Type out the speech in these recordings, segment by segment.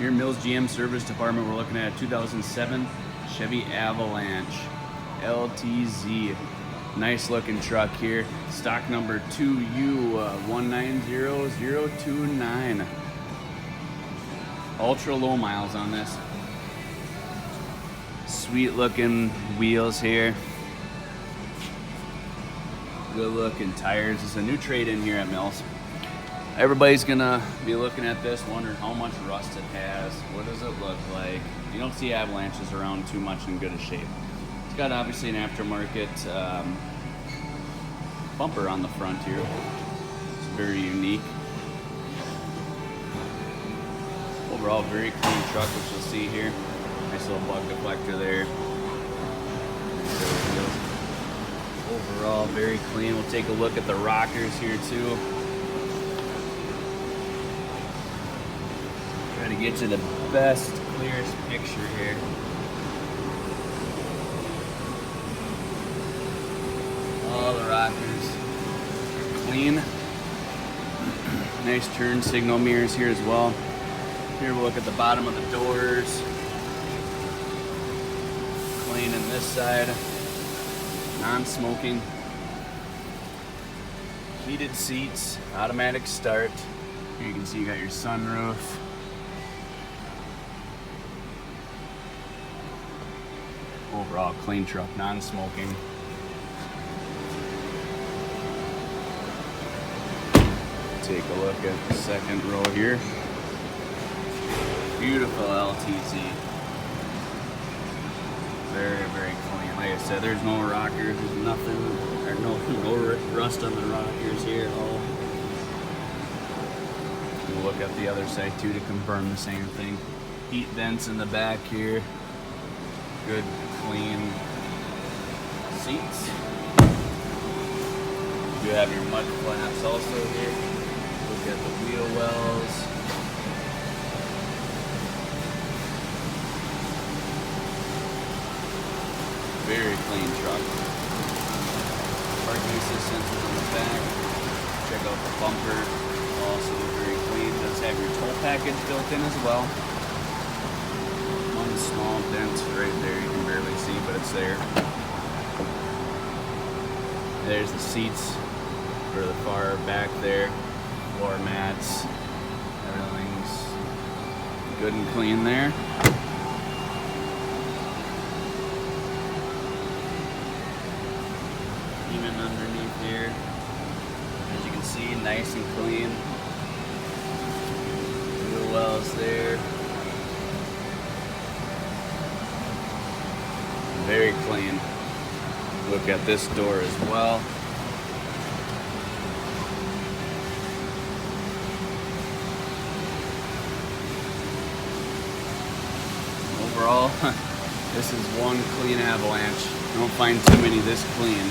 Here in Mills GM Service Department, we're looking at a 2007 Chevy Avalanche LTZ. Nice looking truck here. Stock number 2U190029. Ultra low miles on this. Sweet looking wheels here. Good looking tires. It's a new trade-in here at Mills. Everybody's gonna be looking at this, wondering how much rust it has. What does it look like? You don't see Avalanches around too much in good a shape. It's got obviously an aftermarket bumper on the front here. It's very unique. Overall, very clean truck, which you'll see here. Nice little bug deflector there. Overall, very clean. We'll take a look at the rockers here too. Try to get you the best, clearest picture here. All the rockers clean. Nice turn signal mirrors here as well. Here we'll look at the bottom of the doors. Clean in this side. Non-smoking. Heated seats. Automatic start. Here you can see you got your sunroof. Overall clean truck, non-smoking. Take a look at the second row here. Beautiful LTZ. Very, very clean. Like I said, there's no rockers, there's nothing, or no rust on the rockers here at all. We'll look at the other side too to confirm the same thing. Heat vents in the back here. Good, clean seats. You have your mud flaps also here. Look at the wheel wells. Very clean truck. Parking assistance is on the back. Check out the bumper. Also very clean. Does have your tow package built in as well. One small dent right there. You can barely see, but it's there. There's the seats for the far back there. Floor mats. Everything's good and clean there. Even underneath here, as you can see, nice and clean. Wheel wells there. Very clean. Look at this door as well. Overall, this is one clean Avalanche. You don't find too many this clean.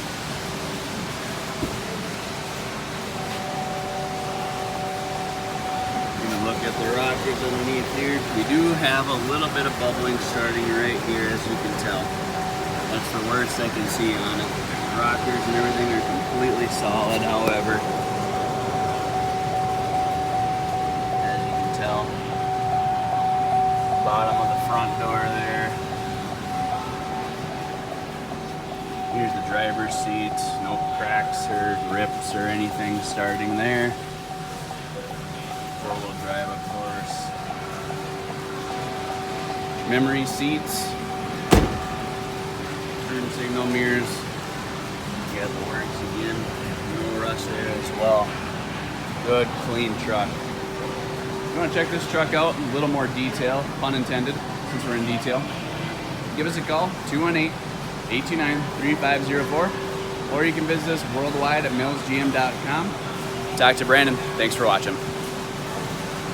Look at the rockers underneath here. We do have a little bit of bubbling starting right here, as you can tell. That's the worst I can see on it. The rockers and everything are completely solid, however. As you can tell. Bottom of the front door there. Here's the driver's seat. No cracks or rips or anything starting there. Four-wheel drive, of course. Memory seats. Turn signal mirrors. You got the works again. No rust there as well. Good, clean truck. If you want to check this truck out in a little more detail, pun intended, since we're in detail, give us a call, 218-829-3504, or you can visit us worldwide at millsgm.com. Talk to Brandon. Thanks for watching.